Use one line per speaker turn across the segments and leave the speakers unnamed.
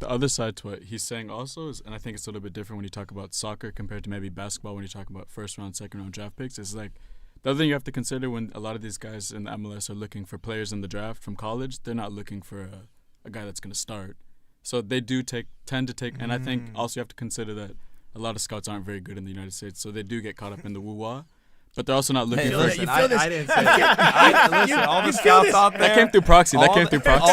the other side to what he's saying also is, and I think it's a little bit different when you talk about soccer compared to maybe basketball when you talk about first round, second round draft picks. Is like the other thing you have to consider when a lot of these guys in the MLS are looking for players in the draft from college, they're not looking for a guy that's going to start. So they do tend to take, and I think also you have to consider that a lot of scouts aren't very good in the United States, so they do get caught up in the woo-wah. But they're also not looking for.
Listen, I didn't say that. Listen, all the scouts out there.
That came through proxy.
All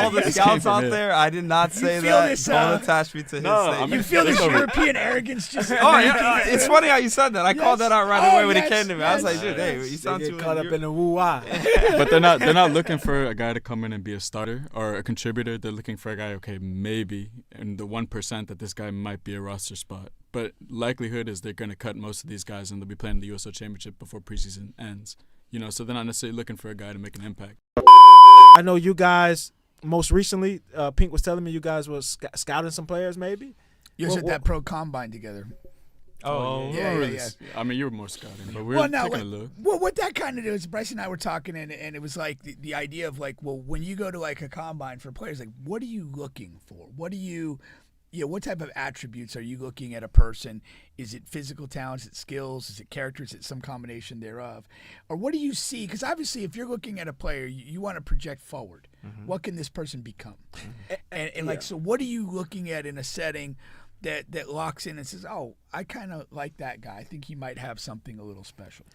the scouts out there. I did not say that. Don't attach me to his statement.
You feel this European arrogance just.
Oh yeah, it's funny how you said that. I called that out right away when it came to me. I was like, dude, hey, you sound too
caught up in the woo-wah.
But they're not looking for a guy to come in and be a starter or a contributor. They're looking for a guy, okay, maybe in the 1% that this guy might be a roster spot. But likelihood is they're going to cut most of these guys and they'll be playing the USL Championship before preseason ends. So they're not necessarily looking for a guy to make an impact.
I know you guys, most recently, Pink was telling me you guys were scouting some players maybe?
You guys at that pro combine together.
Oh,
yeah.
I mean, you were more scouting, but we were taking a look.
Well, what that kind of does, Bryce and I were talking, and it was like the idea of like, well, when you go to like a combine for players, like, what are you looking for? What type of attributes are you looking at a person? Is it physical talent? Is it skills? Is it character? Is it some combination thereof? Or what do you see? Because obviously if you're looking at a player, you want to project forward. Mm-hmm. What can this person become? Mm-hmm. So what are you looking at in a setting that locks in and says, oh, I kind of like that guy. I think he might have something a little special.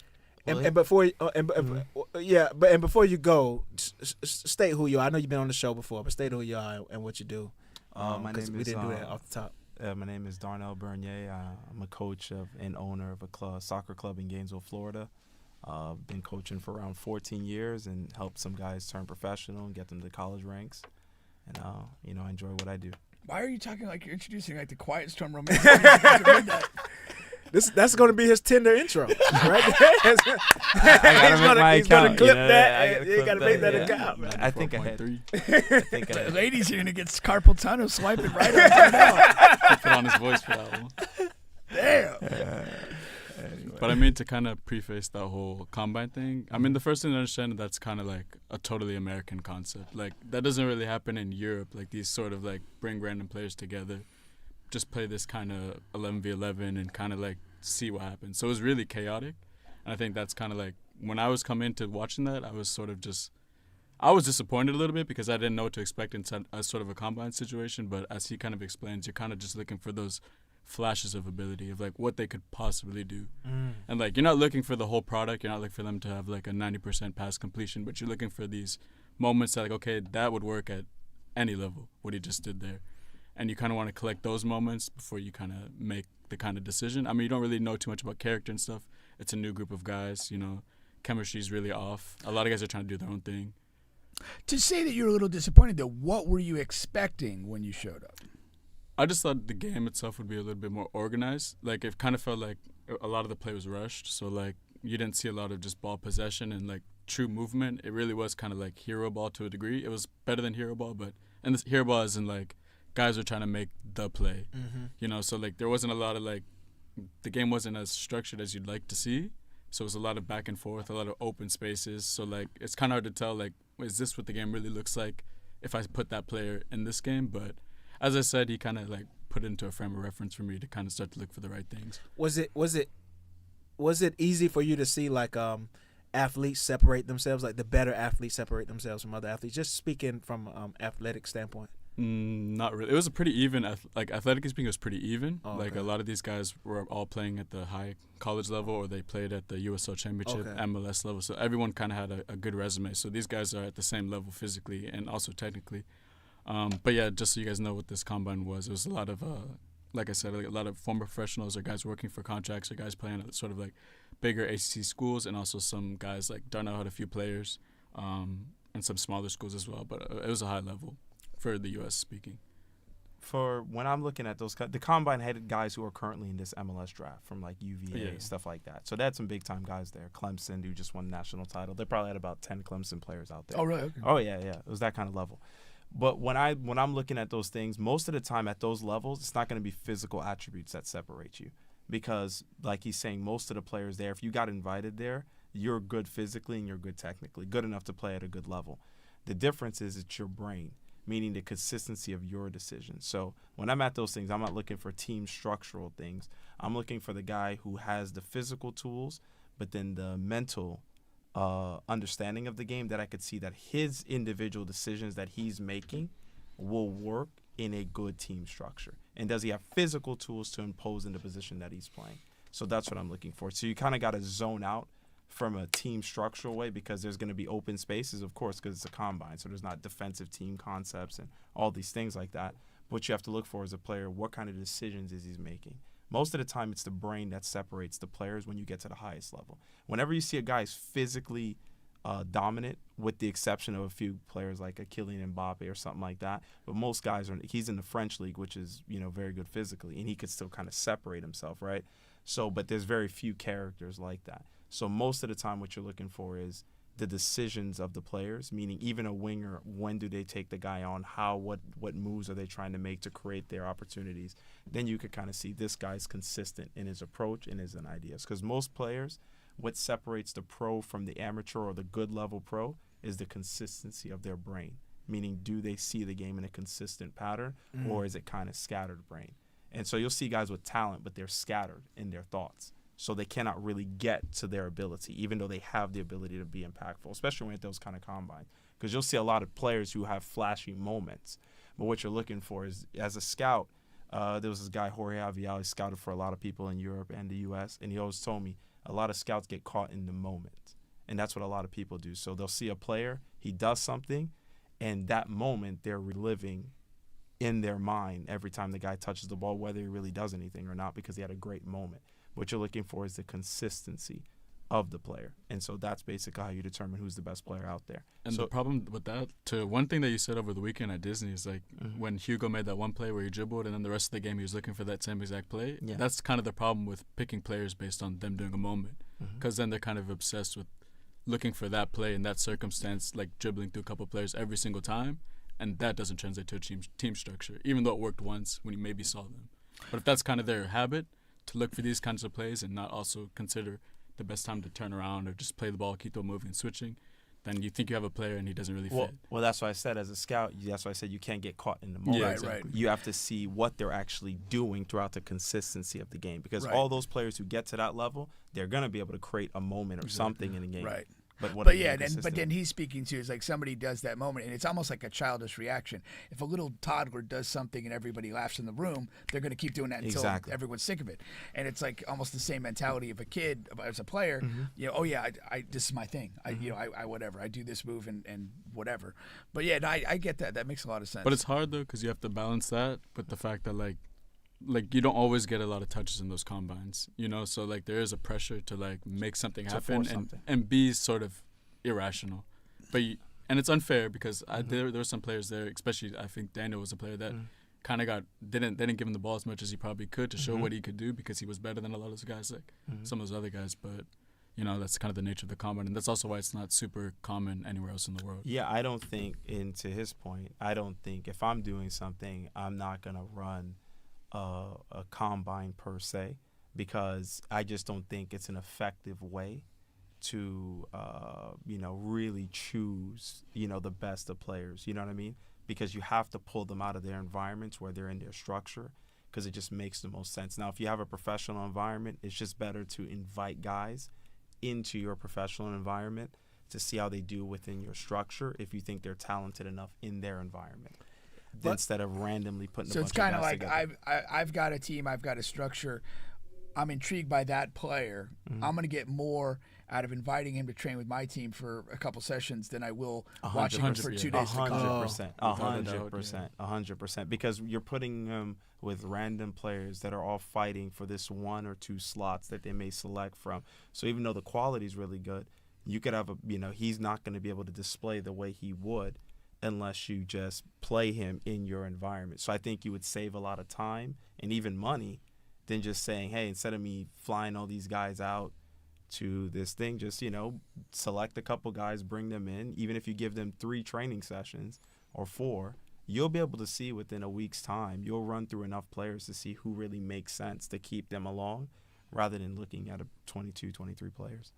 And before you go, state who you are. I know you've been on the show before, but state who you are and what you do.
My name
we
is,
didn't do that off the top.
My name is Darnell Bernier. I'm a coach and owner of a soccer club in Gainesville, Florida. Been coaching for around 14 years and helped some guys turn professional and get them to college ranks. And I enjoy what I do.
Why are you talking like you're introducing like the Quiet Storm romance?
That's going to be his Tinder intro, right?
I gotta make my account.
He's going to clip that. You got to make that account. Man.
I think I had.
The ladies are going to get carpal tunnel swiping right up and down.
Put on his voice for that one.
Damn.
Anyway.
But I mean, to kind of preface that whole combine thing, I mean, the first thing to understand is that's kind of like a totally American concept. Like, that doesn't really happen in Europe. Like, these sort of like bring random players together, just play this kind of 11v11 and kind of like see what happens. So it was really chaotic. And I think that's kind of like, when I was coming into watching that, I was disappointed a little bit because I didn't know what to expect in a sort of a combine situation. But as he kind of explains, you're kind of just looking for those flashes of ability of like what they could possibly do. And like, you're not looking for the whole product. You're not looking for them to have like a 90% pass completion, but you're looking for these moments that like, okay, that would work at any level, what he just did there. And you kind of want to collect those moments before you kind of make the kind of decision. I mean, you don't really know too much about character and stuff. It's a new group of guys, chemistry's really off. A lot of guys are trying to do their own thing.
To say that you're a little disappointed, though, what were you expecting when you showed up?
I just thought the game itself would be a little bit more organized. Like, it kind of felt like a lot of the play was rushed. So, like, you didn't see a lot of just ball possession and, like, true movement. It really was kind of like hero ball to a degree. It was better than hero ball, and this hero ball is in, like, guys were trying to make the play. So, like, there wasn't a lot of, like, the game wasn't as structured as you'd like to see. So it was a lot of back and forth, a lot of open spaces. So, like, it's kind of hard to tell, like, is this what the game really looks like if I put that player in this game? But as I said, he kind of like put it into a frame of reference for me to kind of start to look for the right things.
Was it easy for you to see like athletes separate themselves, like the better athletes separate themselves from other athletes? Just speaking from athletic standpoint.
Not really. It was a pretty even, athletically speaking, it was pretty even.
Oh,
like,
okay.
a lot of these guys were all playing at the high college level or they played at the USL Championship,
Okay.
MLS level. So everyone kind of had a good resume. So these guys are at the same level physically and also technically. But, yeah, just so you guys know what this combine was, it was a lot of, like I said, a lot of former professionals or guys working for contracts or guys playing at sort of, like, bigger ACC schools and also some guys like Darnell had a few players and some smaller schools as well. But it was a high level. For the U.S. speaking.
For when I'm looking at those, the combine had guys who are currently in this MLS draft from like UVA, stuff like that. So they had some big time guys there. Clemson, who just won the national title. They probably had about 10 Clemson players out there.
Oh, really? Okay.
Oh, yeah. It was that kind of level. But when I'm looking at those things, most of the time at those levels, it's not going to be physical attributes that separate you. Because like he's saying, most of the players there, if you got invited there, you're good physically and you're good technically, good enough to play at a good level. The difference is it's your brain. meaning the consistency of your decisions. So when I'm at those things, I'm not looking for team structural things. I'm looking for the guy who has the physical tools, but then the mental understanding of the game, that I could see that his individual decisions that he's making will work in a good team structure. And does he have physical tools to impose in the position that he's playing? So that's what I'm looking for. So you kind of got to zone out from a team structural way, because there's going to be open spaces, of course, because it's a combine. So there's not defensive team concepts and all these things like that. What you have to look for as a player, what kind of decisions is he making? Most of the time, it's the brain that separates the players when you get to the highest level. Whenever you see a guy is physically dominant, with the exception of a few players like a Kylian Mbappe or something like that, but most guys he's in the French league, which is, very good physically, and he could still kind of separate himself, right? So, but there's very few characters like that. So most of the time, what you're looking for is the decisions of the players, meaning even a winger, when do they take the guy on? What moves are they trying to make to create their opportunities? Then you could kind of see this guy's consistent in his approach and his ideas. Because most players, what separates the pro from the amateur or the good level pro is the consistency of their brain, meaning do they see the game in a consistent pattern, or is it kind of scattered brain? And so you'll see guys with talent, but they're scattered in their thoughts. So they cannot really get to their ability, even though they have the ability to be impactful, especially when at those kind of combines. Because you'll see a lot of players who have flashy moments. But what you're looking for is, as a scout, there was this guy, Jorge Avial, he scouted for a lot of people in Europe and the U.S., and he always told me a lot of scouts get caught in the moment. And that's what a lot of people do. So they'll see a player, he does something, and that moment they're reliving in their mind every time the guy touches the ball, whether he really does anything or not, because he had a great moment. What you're looking for is the consistency of the player. And so that's basically how you determine who's the best player out there.
And
so,
the problem with that, one thing that you said over the weekend at Disney is like when Hugo made that one play where he dribbled and then the rest of the game he was looking for that same exact play.
Yeah.
That's kind of the problem with picking players based on them doing a moment, because then they're kind of obsessed with looking for that play in that circumstance, like dribbling through a couple players every single time, and that doesn't translate to a team structure, even though it worked once when you maybe saw them. But if that's kind of their habit, to look for these kinds of plays and not also consider the best time to turn around or just play the ball, keep the moving and switching, then you think you have a player and he doesn't really fit.
Well, that's why I said as a scout, that's why I said you can't get caught in the moment.
Yeah,
exactly.
right.
You have to see what they're actually doing throughout the consistency of the game, because
Right.
all those players who get to that level, they're going to be able to create a moment or something in a game.
Right.
But what
But yeah, but then he's speaking to is like somebody does that moment, and it's almost like a childish reaction. If a little toddler does something and everybody laughs in the room, they're going to keep doing that until
Exactly.
everyone's sick of it. And it's like almost the same mentality of a kid as a player. Oh yeah, I this is my thing. I whatever. I do this move and whatever. But yeah, no, I get that. That makes a lot of sense.
But it's hard though, because you have to balance that with the fact that like you don't always get a lot of touches in those combines, so like there is a pressure to like make something
To
happen
force something.
and be sort of irrational, and it's unfair because there were some players there, especially I think Daniel was a player that kind of didn't give him the ball as much as he probably could to show what he could do, because he was better than a lot of those guys, like some of those other guys. But that's kind of the nature of the combine, and that's also why it's not super common anywhere else in the world.
Yeah, I don't think, and to his point, I don't think if I'm doing something, I'm not going to run a combine per se, because I just don't think it's an effective way to, really choose, the best of players. You know what I mean? Because you have to pull them out of their environments where they're in their structure, because it just makes the most sense. Now, if you have a professional environment, it's just better to invite guys into your professional environment to see how they do within your structure if you think they're talented enough in their environment, instead of randomly putting
so
a
it's
bunch of
kind of
guys
like
together.
I've got a team, I've got a structure. I'm intrigued by that player. I'm going to get more out of inviting him to train with my team for a couple sessions than I will watching him for 2 days. to come.
100%,
Without a doubt,
100%, because you're putting them with random players that are all fighting for this 1 or 2 slots that they may select from. So even though the quality is really good, you could have he's not going to be able to display the way he would unless you just play him in your environment. So I think you would save a lot of time and even money than just saying, hey, instead of me flying all these guys out to this thing, just, select a couple guys, bring them in. Even if you give them 3 training sessions or 4, you'll be able to see within a week's time, you'll run through enough players to see who really makes sense to keep them along rather than looking at 22, 23 players.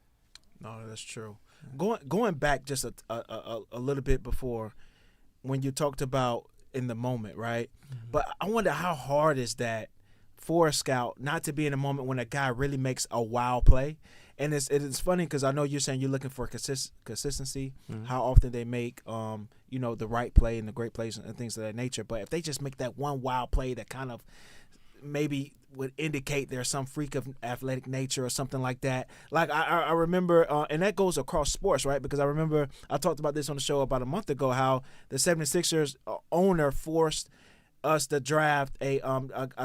No, that's true. Going back just a little bit before, when you talked about in the moment, right? But I wonder how hard is that for a scout not to be in a moment when a guy really makes a wow play. And it's funny because I know you're saying you're looking for consistency, how often they make the right play and the great plays and things of that nature. But if they just make that one wild play that kind of maybe would indicate there's some freak of athletic nature or something like that. Like I remember, and that goes across sports, right? Because I remember I talked about this on the show about a month ago, how the 76ers owner forced us to draft a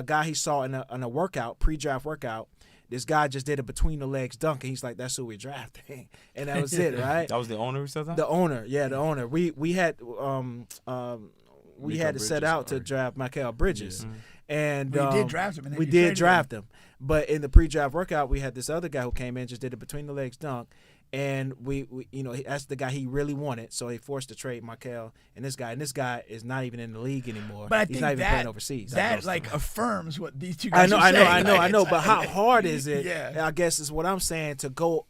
guy he saw in a workout, pre-draft workout. This guy just did a between the legs dunk, and he's like, "That's who we're drafting," and that was it, right?
That was the owner who said that.
The owner, yeah, the owner. We had to set out to draft Mikal Bridges, and
we did draft him. And then
we
you
did
traded
draft him, but in the pre-draft workout, we had this other guy who came in, just did a between the legs dunk. And we that's the guy he really wanted, so he forced to trade Mikal and this guy is not even in the league anymore.
But I
He's
think
not even playing overseas.
That affirms what these two guys are
I
saying.
know. But how hard is it?
Yeah.
I guess is what I'm saying to go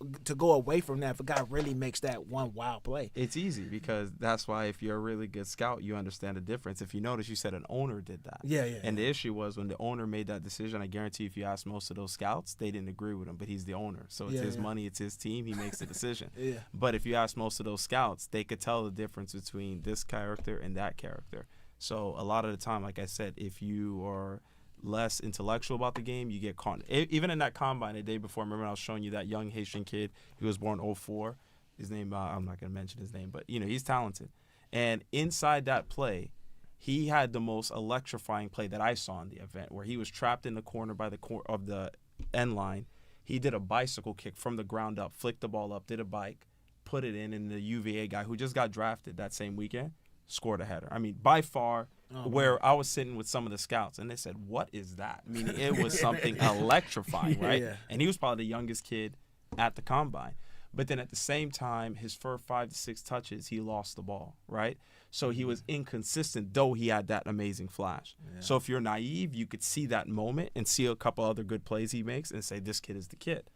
away from that if a guy really makes that one wild play.
It's easy because that's why if you're a really good scout, you understand the difference. If you notice, you said an owner did that.
Yeah.
And the issue was when the owner made that decision, I guarantee if you ask most of those scouts, they didn't agree with him. But he's the owner, so it's his money, it's his team. He makes the decision.
Yeah.
But if you ask most of those scouts, they could tell the difference between this character and that character. So a lot of the time, like I said, if you are less intellectual about the game, you get caught. Even in that combine the day before, remember I was showing you that young Haitian kid. He was born 2004. His name, I'm not going to mention his name, but, he's talented. And inside that play, he had the most electrifying play that I saw in the event where he was trapped in the corner by the of the end line. He did a bicycle kick from the ground up, flicked the ball up, did a bike, put it in, and the UVA guy who just got drafted that same weekend scored a header. I mean, by far, where I was sitting with some of the scouts, and they said, "What is that?" I mean, it was something electrifying, right?
Yeah.
And he was probably the youngest kid at the combine. But then at the same time, his first 5 to 6 touches, he lost the ball, right? So he was inconsistent, though he had that amazing flash. Yeah. So if you're naive, you could see that moment and see a couple other good plays he makes and say, this kid is the kid.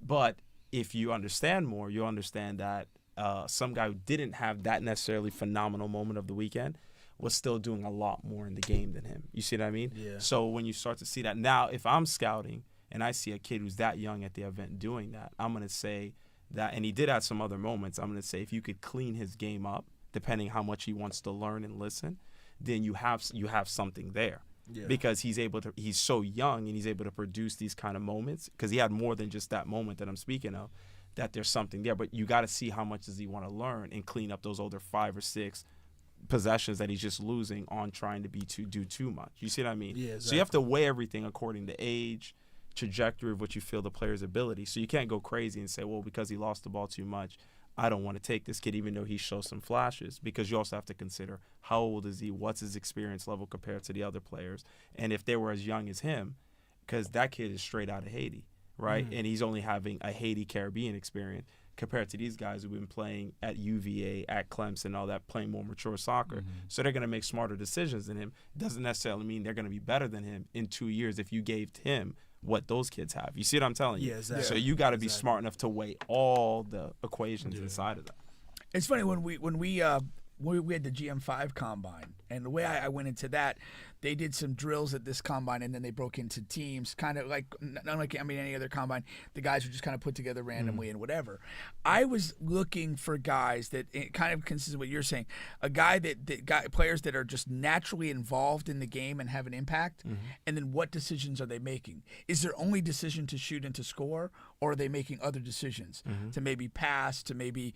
But if you understand more, you'll understand that some guy who didn't have that necessarily phenomenal moment of the weekend was still doing a lot more in the game than him. You see what I mean?
Yeah.
So when you start to see that, now if I'm scouting and I see a kid who's that young at the event doing that, I'm going to say that, and he did have some other moments, I'm going to say if you could clean his game up, depending how much he wants to learn and listen, then you have something there. Yeah. Because he's so young and he's able to produce these kind of moments because he had more than just that moment that I'm speaking of, that there's something there. But you got to see how much does he want to learn and clean up those older 5 or 6 possessions that he's just losing on trying to do too much. You see what I mean?
Yeah, exactly.
So you have to weigh everything according to age, trajectory of what you feel the player's ability. So you can't go crazy and say, well, because he lost the ball too much, I don't want to take this kid even though he shows some flashes, because you also have to consider how old is he, what's his experience level compared to the other players, and if they were as young as him, because that kid is straight out of Haiti, right? Mm-hmm. And he's only having a Haiti Caribbean experience compared to these guys who've been playing at UVA, at Clemson, all that, playing more mature soccer. Mm-hmm. So they're going to make smarter decisions than him. Doesn't necessarily mean they're going to be better than him in 2 years if you gave him what those kids have. You see what I'm telling you?
Yeah, exactly.
So you got to be smart enough to weigh all the equations inside of that.
It's funny when we had the GM5 combine, and the way I went into that, they did some drills at this combine, and then they broke into teams, kind of like not like any other combine. The guys were just kind of put together randomly and whatever. I was looking for guys that kind of consistent with what you're saying, a guy players that are just naturally involved in the game and have an impact, and then what decisions are they making? Is their only decision to shoot and to score, or are they making other decisions to maybe pass, to maybe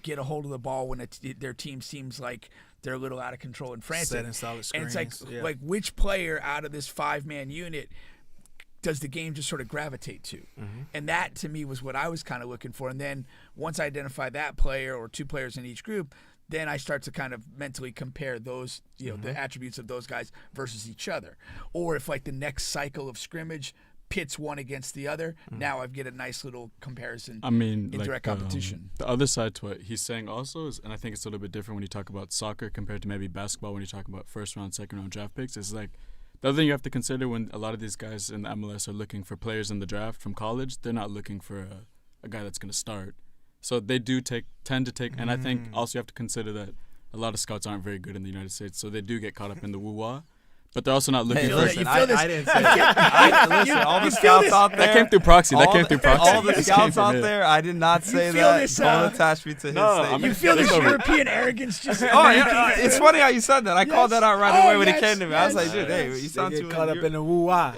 get a hold of the ball when their team seems like they're a little out of control and frantic.
Setting solid screens.
And it's like which player out of this 5-man unit does the game just sort of gravitate to? And that, to me, was what I was kind of looking for. And then once I identify that player or 2 players in each group, then I start to kind of mentally compare those, the attributes of those guys versus each other. Or if, like, the next cycle of scrimmage pits one against the other, now I get a nice little comparison.
I mean,
in direct competition.
The other side to what he's saying also is, and I think it's a little bit different when you talk about soccer compared to maybe basketball when you talk about first round, second round draft picks, is like the other thing you have to consider when a lot of these guys in the MLS are looking for players in the draft from college, they're not looking for a guy that's going to start. So they do tend to take, and I think also you have to consider that a lot of scouts aren't very good in the United States, so they do get caught up in the woo-wah. But they're also not looking
Hey,
for.
listen,
You feel this?
I didn't say that. Listen, all the
you feel
scouts
this?
out there.
That came through proxy. That came through proxy.
All the
This
scouts
came from
out
him.
there, I did not say
feel
that.
this,
Don't attach me to his
No, I
statement.
mean,
You feel this
Take over.
European arrogance just
Oh, yeah, it's funny how you said that. I called that out right away when
yes,
it came to me. I was
yes,
like, dude, hey, you
yes.
sound
They
too
get caught up
you're-
in the woo-wah.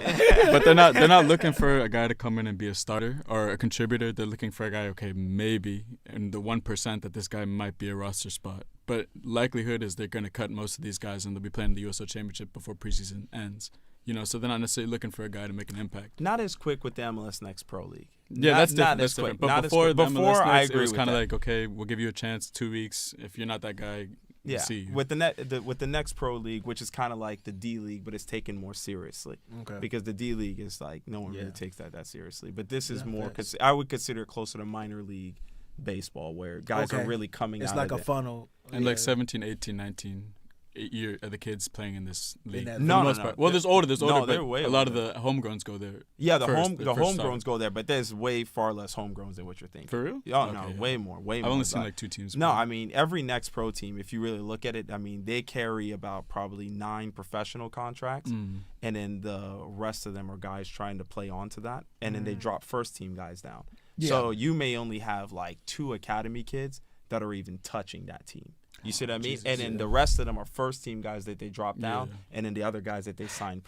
But they're not looking for a guy to come in and be a starter or a contributor. They're looking for a guy, okay, maybe in the 1% that this guy might be a roster spot. But likelihood is they're going to cut most of these guys and they'll be playing the USL Championship before preseason ends. You know, so they're not necessarily looking for a guy to make an impact.
Not as quick with the MLS Next Pro League.
Yeah,
Not-
that's
not
different.
as
That's different.
quick. Not
But
as
before
quick.
the
Before,
MLS
I
Next, it
agree
was
with
kind of
that.
like, okay, we'll give you a chance 2 weeks. If you're not that guy, we'll
Yeah,
see you.
with the Next Pro League, which is kind of like the D League, but it's taken more seriously.
Okay.
Because the D League is like no one
Yeah.
really takes that seriously. But this is
Yeah,
more
facts.
I would consider it closer to minor league baseball, where guys
Okay.
are really coming
It's
out.
like
of
a
it.
funnel.
And
yeah.
like 17, 18, 19 year the kids playing in this league.
that
for the
No, no,
most
no.
part. Well, there's older,
No,
but
they're way
a lot of
older.
the homegrowns go there.
Yeah, the
first
the
first
homegrowns go there, but there's way far less homegrowns than what you're thinking.
For real?
Oh
Okay,
no,
yeah.
way more.
I've only seen like 2 teams.
No,
play.
I mean every Next Pro team, if you really look at it, I mean they carry about probably 9 professional contracts, and then the rest of them are guys trying to play onto that, and then they drop first team guys down. So you may only have like 2 academy kids that are even touching that team. You see what I mean?
Jesus,
and then
yeah.
the rest of them are first team guys that they drop down,
Yeah.
and then the other guys that they sign